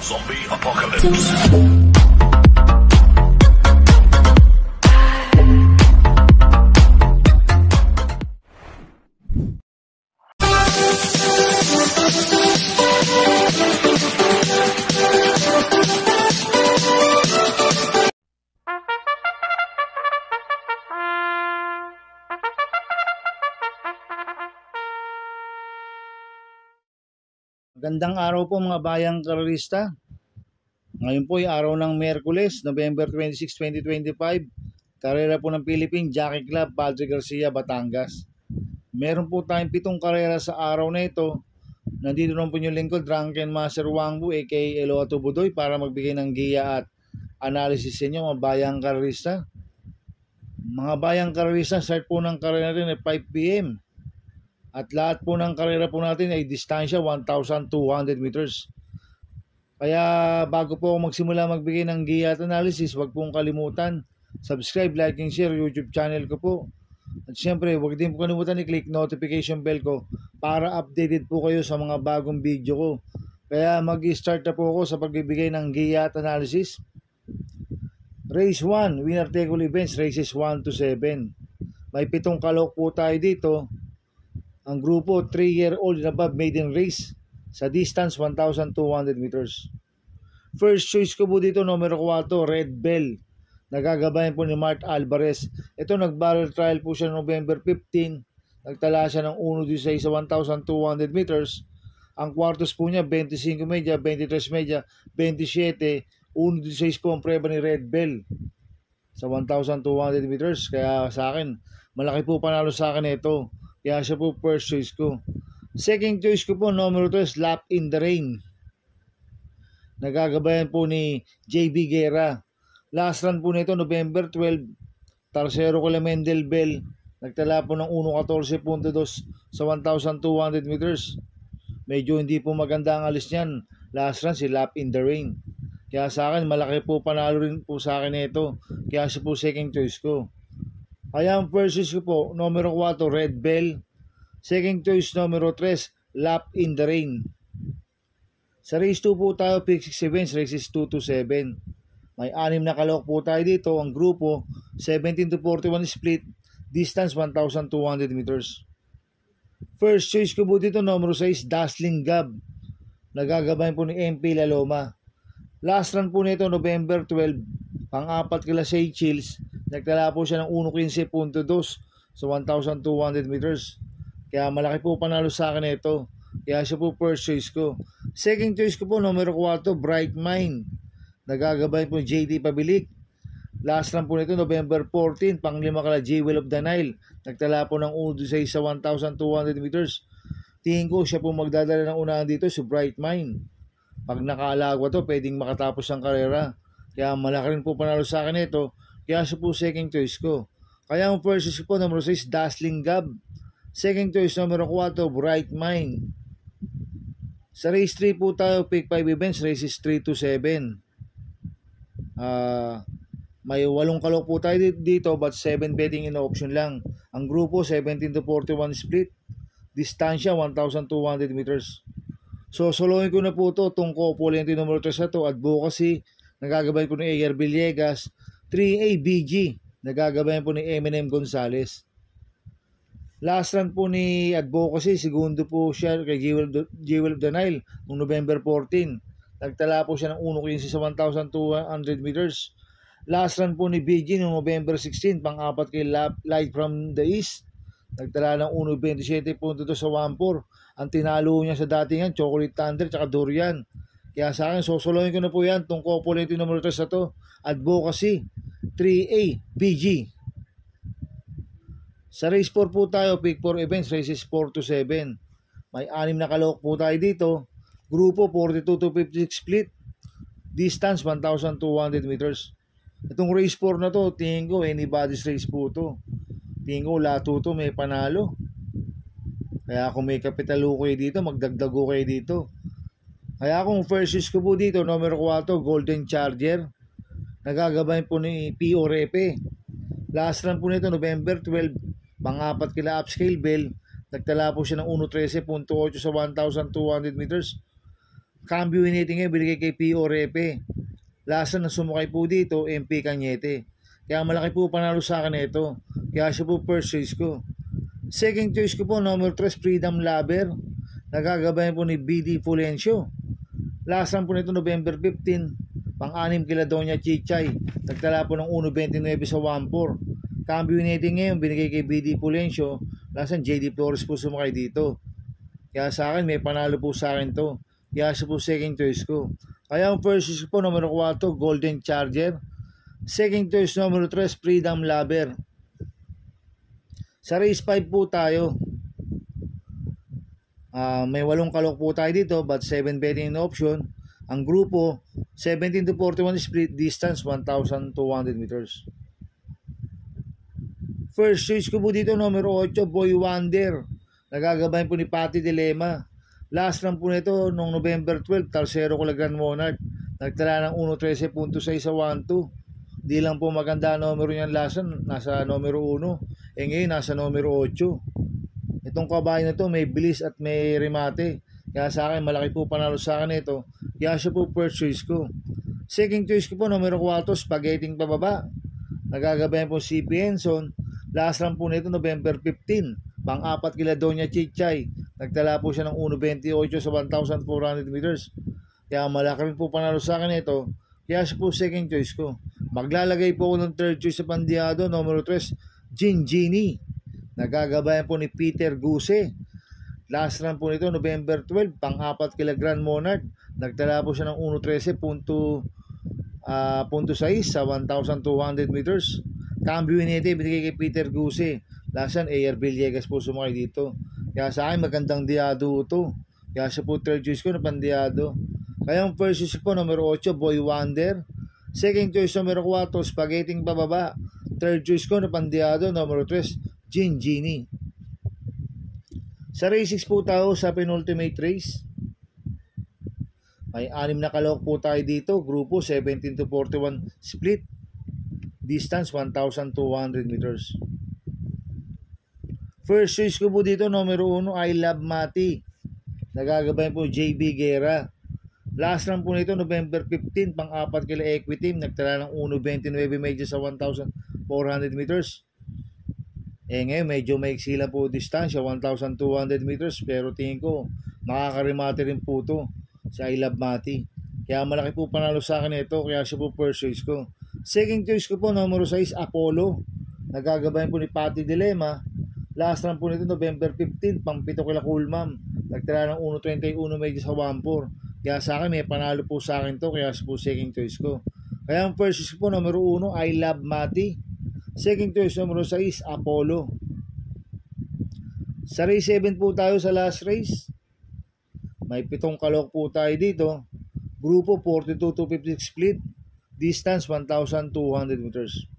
Zombie Apocalypse. Magandang araw po mga bayang karerista. Ngayon po ay araw ng Miyerkules, November 26, 2025. Karera po ng Philippine Jockey Club, Padre Garcia, Batangas. Meron po tayong 7 karera sa araw na ito. Nandito naman po yung lingkod, Drunken Master Wangbu aka Eloa Tubudoy para magbigay ng giya at analysis sa inyo mga bayang karerista. Mga bayang karerista, start po ng karera natin ay 5 PM. At lahat po ng karera po natin ay distansya 1,200 meters. Kaya bago po ako magsimula magbigay ng giya at analysis, huwag pong kalimutan, subscribe, like, and share YouTube channel ko po. At syempre, huwag din po kalimutan i-click notification bell ko para updated po kayo sa mga bagong video ko. Kaya mag-start na po ako sa pagbibigay ng giya at analysis. Race 1, winner take all events, races 1 to 7. May 7 kalok po tayo dito. Ang grupo 3-year-old and above maiden race sa distance 1,200 meters. First choice ko po dito numero 4, Red Bell. Nagagabayan po ni Mark Alvarez. Ito nag-barrel trial po siya November 15. Nagtala siya ng 1-16 sa 1,200 meters. Ang kwartos po niya 25 media, 23 media, 27. 1-16 po ang preba ni Red Bell sa 1,200 meters. Kaya sa akin, malaki po panalo sa akin ito. Kaya siya po first choice ko. Second choice ko po, numero 2, Slap in the Rain. Nagagabayan po ni JB Guerra. Last run po nito, November 12. Tercero ko lang Mendel Bell. Nagtala po ng 1.14.2 sa 1,200 meters. Medyo hindi po maganda ang alis niyan. Last run, si Slap in the Rain. Kaya sa akin, malaki po panalo rin po sa akin ito. Kaya siya po second choice ko. Kaya ang first choice ko po, numero 4, Red Bell. Second choice, numero 3, Lap in the Rain. Sa race 2 po tayo, pick 6 events, races 2 to 7. May 6 na kalok po tayo dito. Ang grupo, 17 to 41 split, distance 1,200 meters. First choice ko po dito, numero 6, Dazzling Gab. Nagagabayan po ni MP Laloma. Last run po nito, November 12, pang-apat kila Seychelles. Nagtala po siya ng 1.15.2 sa 1,200 meters. Kaya malaki po panalo sa akin ito. Kaya siya po first choice ko. Second choice ko po, numero 4, Bright Mind. Nagagabay po JD Pabilik. Last run po nito, November 14, pang-5 kala Jewel of the Nile. Nagtala po ng 1.16 sa 1,200 meters. Tingin ko siya po magdadala ng unahan dito, si Bright Mind. Pag nakaalagwa to, pwedeng makatapos ang karera. Kaya malaki rin po panalo sa akin ito. Kaya siya po second choice ko. Kaya ang first choice ko po, numero 6, Dazzling Gab. Second choice, numero 4, Bright Mind. Sa race 3 po tayo, pick 5 events, races 3 to 7. May 8 kalok po tayo dito, but 7 betting in option lang. Ang grupo, 17 to 41 split. Distansya, 1,200 meters. So, soloin ko na po ito, itong co-opulente numero 3 na ito, Advocacy. Nagagabay po ni A.R. Villegas. 3A BG, nagagabayan po ni Eminem Gonzalez. Last run po ni Advocacy, segundo po siya kay Jewel of the Nile noong November 14. Nagtala po siya ng 1.15 sa 1,200 meters. Last run po ni BG noong November 16, pang-apat kay Light from the East. Nagtala ng 1.27.2 sa 1.4. Ang tinalo niya sa datingan, Chocolate Thunder at Durian. Kaya sa akin, sosolohin ko na po yan, itong co-opulente numero 3 na to, Advocacy, 3A, BG. Sa race 4 po tayo, pick 4 events, races 4 to 7. May 6 na kalok po tayo dito. Grupo, 42 to 56 split. Distance, 1,200 meters. Itong race 4 na to, tingin ko, anybody's race po to. Tingin ko, lato to, may panalo. Kaya kung may kapitalo kayo dito, magdagdago kayo dito. Kaya kung first choice ko po dito, numero 4, Golden Charger. Nagagabayan po ni P.O. Repe. Last run po nito, November 12, pang-apat kila Upscale Bell. Nagtala po siya ng 1.13.8 sa 1,200 meters. Cambio winning ngayon, binigay kay P.O. Repe. Lasa na sumakay po dito, MP Cañete. Kaya malaki po panalo sa akin ito. Kaya siya po first choice ko. Second choice ko po, number 3, Freedom Lover. Nagagabayan po ni BD Fulencio. Lasan po nito November 15, pang-anim kila Doña Chichay. Nagtala po ng 1.29 sa 1.4. Cambio winning ngayon, binigay kay BD Fulencio. Lasan JD Flores po sumakay dito. Kaya sa akin, may panalo po sa akin to. Kaya siya po second choice ko. Kaya ang first choice po, number 4, Golden Charger. Second choice, number 3, Freedom Lover. Sa race 5 po tayo. May 8 kalok po tayo dito, but 7 betting in option. Ang grupo, 17 to 41 split distance, 1,200 meters. First choice ko po dito, number 8, Boy Wonder. Nagagabayan po ni Patty Dilema. Last run po nito, noong November 12, Tercero ko Grand Monarch. Nagtala ng 1.13.6 sa 1.2. Di lang po maganda numero niyan last run, nasa numero 1. Ngayon, nasa numero 8. Itong kabayo na to, may bilis at may remate. Kaya sa akin, malaki po panalo sa akin ito. Kaya siya po first choice ko. Second choice ko po, numero 4, Spaghetti pababa. Nagagabayan po si CP Henson. Last run po nito, November 15. Pang-4 kila Doña Chichay. Nagtala po siya ng 1.28 sa 1,400 meters. Kaya malaki rin po panalo sa akin ito. Kaya siya po second choice ko. Maglalagay po ako ng third choice sa pandiado, numero 3, Gingini. Nagagabayan po ni Peter Guse. Last run po nito, November 12, pang-4 kila Grand Monarch. Nagtala po siya ng 1.13.6 sa 1,200 meters. Cambio winning, binigay kay Peter Guse. Last run, AR Villegas po sumakay dito. Kaya sa akin, magandang diado ito. Kaya siya po third choice ko na pandiado. Kaya ang first choice ko, numero 8, Boy Wonder. Second choice, numero 4, Spaghetti pababa. Third choice ko na pandiado, numero 3, Gingini. Sa race 6 po tayo sa penultimate race. May 6 na kalok po tayo dito. Grupo 17 to 41 split. Distance 1,200 meters. First choice ko po dito, numero 1, I Love Mati. Nagagabayan po JB Guerra. Last run po nito, November 15, pang-4 kila Equity. Nagtala ng 1.29 medyo sa 1,400 meters. Ngayon, medyo maiksi lang po distansya, 1,200 meters. Pero tingin ko, makakarimate rin po ito sa I Love Mati. Kaya malaki po panalo sa akin ito. Kaya siya po first choice ko. Second choice ko po, numero 6, Apollo. Nagagabayan po ni Patty Dilema. Last run po nito, November 15, pang-7 kila Coolmam. Nagtala ng 1.31 medyo sa 1.4. Kaya sa akin, may panalo po sa akin to. Kaya siya po second choice ko. Kaya ang first choice ko po, numero 1, I Love Mati. Second choice, numero 6, Apollo. Sa race 7 po tayo sa last race. May 7 kalok po tayo dito. Grupo 42 to 56 split. Distance 1,200 meters.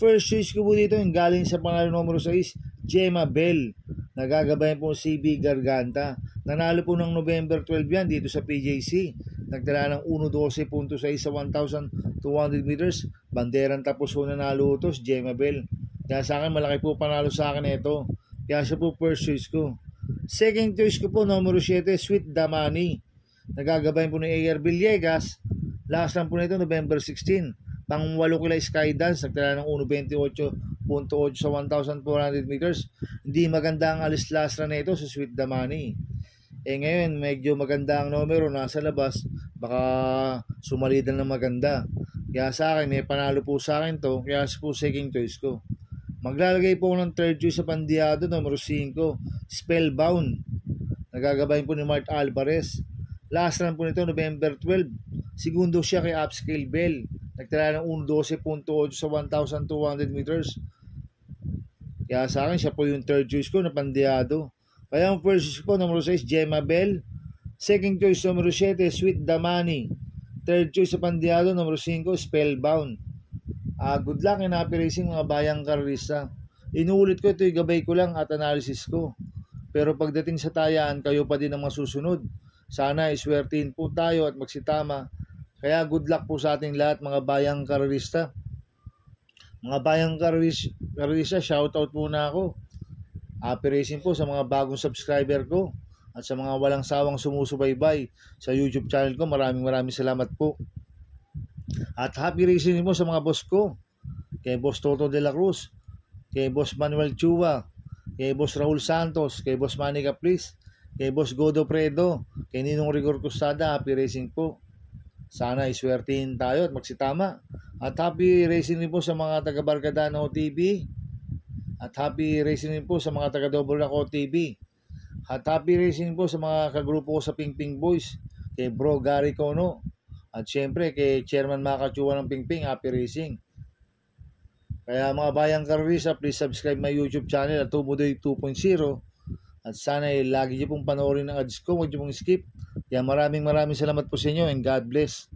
First choice ko po dito yung galing sa panalo numero 6, Gemma Bell. Nagagabayan po CB Garganta. Nanalo po ng November 12 yan dito sa PJC. Nagtala ng 1.12.6 sa 1,200 meters. Banderang tapos po nanalo ito si Gemma Bell. Kaya sa akin, malaki po panalo sa akin ito. Kaya siya po first choice ko. Second choice ko po, numero 7, Sweet Damani. Nagagabayan po ni AR Villegas. Last run po nito, November 16. Pang-8 kila Skydance. Nagtala ng 1.28.8 sa 1,400 meters. Hindi maganda ang alis last run na ito sa Sweet Damani. Ngayon, medyo maganda ang numero. Nasa labas. Baka sumalidan ng maganda. Kaya sa akin, may panalo po sa akin to. Kaya po second choice ko. Maglalagay po ng third choice sa pandiado, numero 5, Spellbound. Nagagabayin po ni Mart Alvarez. Last run po nito, November 12. Segundo siya kay Upscale Bell. Nagtala ng 1.12.8 sa 1,200 meters. Kaya sa akin, siya po yung third choice ko na pandiado. Kaya ang first choice po, numero 6, Gemma Bell. Second choice, numero 7, Sweet Damani. Third choice sa pandiado, numero 5, Spellbound. Good luck in happy racing mga bayang karista. Inuulit ko ito, gabay ko lang at analysis ko. Pero pagdating sa tayaan, kayo pa din ang masusunod. Sana iswertihin po tayo at magsitama. Kaya good luck po sa ating lahat mga bayang karista. Mga bayang karista, shoutout muna ako. Happy racing po sa mga bagong subscriber ko. at sa mga walang sawang sumusubaybay sa YouTube channel ko. Maraming salamat po. At happy racing din po sa mga boss ko, kay Boss Toto de la Cruz, kay Boss Manuel Chua, kay Boss Raul Santos, kay Boss Manny Capris, kay Boss Godo Predo, kay Ninong Rigor Custada. Happy racing po. Sana iswertihin tayo at magsitama. At happy racing din po sa mga taga Barkadana OTV. At happy racing din po sa mga taga Double Rock OTV. At happy racing po sa mga kagrupo ko sa Pingping Boys, kay Bro Gary Cono. At syempre kay Chairman Makachua ng Pingping. Happy racing. Kaya mga bayang karorista, please subscribe my YouTube channel at Tumudoy 2.0. At sana lagi niyo pong panoorin ang ads ko, huwag niyo pong skip. Kaya maraming salamat po sa inyo and God bless.